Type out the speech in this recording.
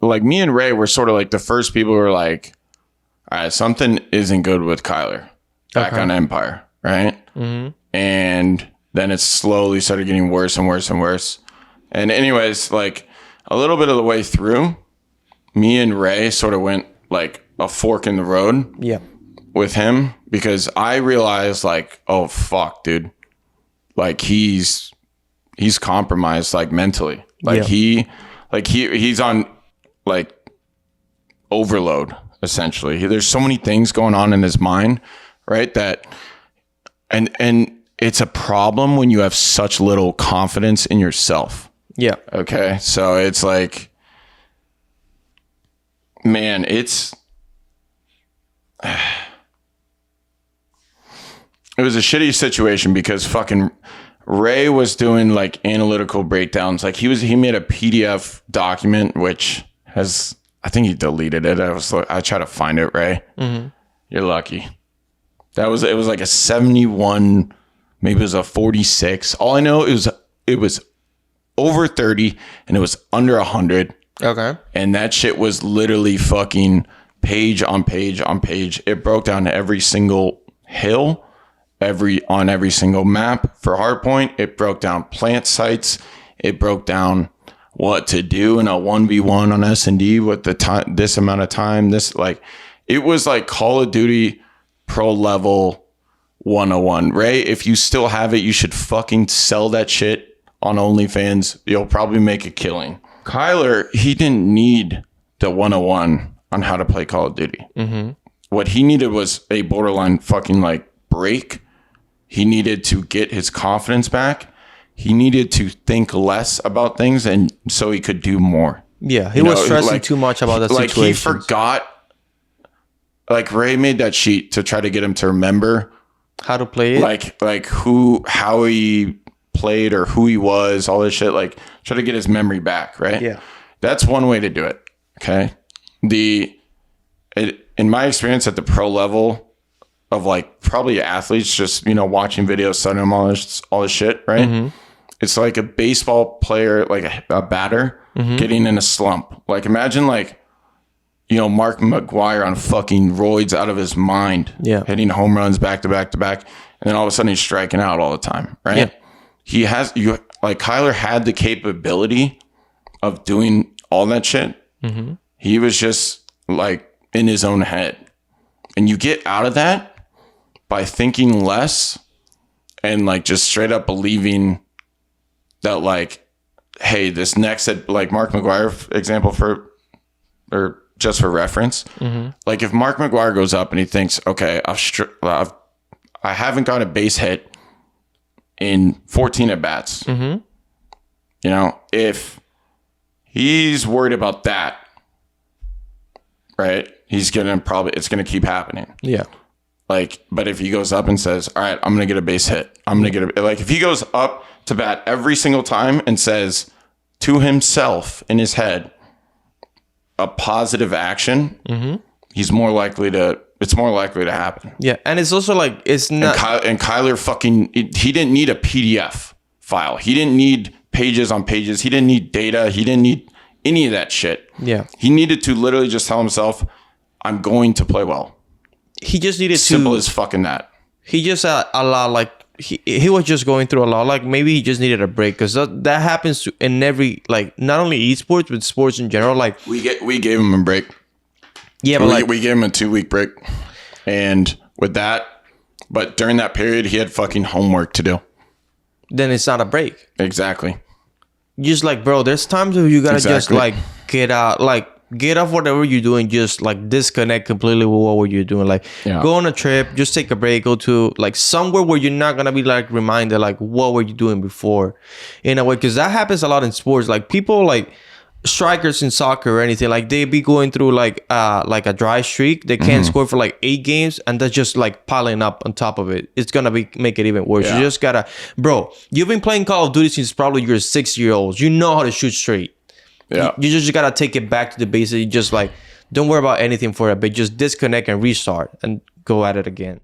like me and Ray were sort of like the first people who were like, all right, something isn't good with Kyler back on Empire, right? Mm-hmm. And then it slowly started getting worse and worse and worse. And anyways, like a little bit of the way through, me and Ray sort of went like a fork in the road with him, because I realized like, oh fuck, dude, like he's compromised like mentally. Like he's on like overload essentially. There's so many things going on in his mind, right? That and it's a problem when you have such little confidence in yourself. Yeah. Okay. So it's like, man, it was a shitty situation because fucking Ray was doing like analytical breakdowns. Like he made a PDF document, which has, I think he deleted it. I tried to find it, Ray. Mm-hmm. You're lucky. It was like a 71, maybe it was a 46. All I know is it was over 30 and it was under 100. Okay. And that shit was literally fucking page on page on page. It broke down every single hill, on every single map for hardpoint. It broke down plant sites. It broke down what to do in a 1v1 on S&D with the time, this amount of time, this, like, it was like Call of Duty pro level 101. Ray, if you still have it, you should fucking sell that shit on OnlyFans. You'll probably make a killing. Kyler, he didn't need the 101 on how to play Call of Duty. Mm-hmm. What he needed was a borderline fucking like break. He needed to get his confidence back. He needed to think less about things, and so he could do more. Yeah, he was stressing too much about that situation. Like he forgot. Like Ray made that sheet to try to get him to remember how to play it. Like how he played or who he was, all this shit. Like try to get his memory back, right? Yeah, that's one way to do it. Okay, in my experience at the pro level of like probably athletes, just watching videos, studying them, all this shit, right? Mm-hmm. It's like a baseball player, like a batter, mm-hmm. getting in a slump. Like imagine like Mark McGwire on fucking roids out of his mind, hitting home runs back to back to back, and then all of a sudden he's striking out all the time, right? Yeah. Kyler had the capability of doing all that shit. Mm-hmm. He was just like in his own head, and you get out of that by thinking less and like just straight up believing that like, hey, this next, like Mark McGwire example or just for reference, mm-hmm. like if Mark McGwire goes up and he thinks, okay, I haven't got a base hit in 14 at bats. Mm-hmm. If he's worried about that, right, it's gonna keep happening. Yeah. Like, but if he goes up and says, all right, I'm gonna get a base hit, if he goes up to bat every single time and says to himself in his head a positive action, mm-hmm. it's more likely to happen. Yeah. And it's also like, it's not. And Kyler he didn't need a PDF file. He didn't need pages on pages. He didn't need data. He didn't need any of that shit. Yeah. He needed to literally just tell himself, I'm going to play well. He just needed simple as fucking that. He just allowed, like, he was just going through a lot. Like maybe he just needed a break, because that happens in every, like, not only esports but sports in general. Like we gave him a break. Yeah, but we gave him a 2-week break, and with that, but during that period he had fucking homework to do. Then it's not a break. Exactly. Just like, bro, there's times where you gotta just like get out, like get off whatever you're doing, just like disconnect completely with what you're doing. Like go on a trip, just take a break, go to like somewhere where you're not gonna be like reminded like what were you doing before, in a way, because that happens a lot in sports. Like people like strikers in soccer or anything, like they be going through like a dry streak, they can't mm-hmm. score for like 8 games, and that's just like piling up on top of it. It's gonna make it even worse. You just gotta, bro, you've been playing Call of Duty since probably you're 6-year-old. You know how to shoot straight. You just gotta take it back to the basics. Just like, don't worry about anything for a bit. Just disconnect and restart and go at it again.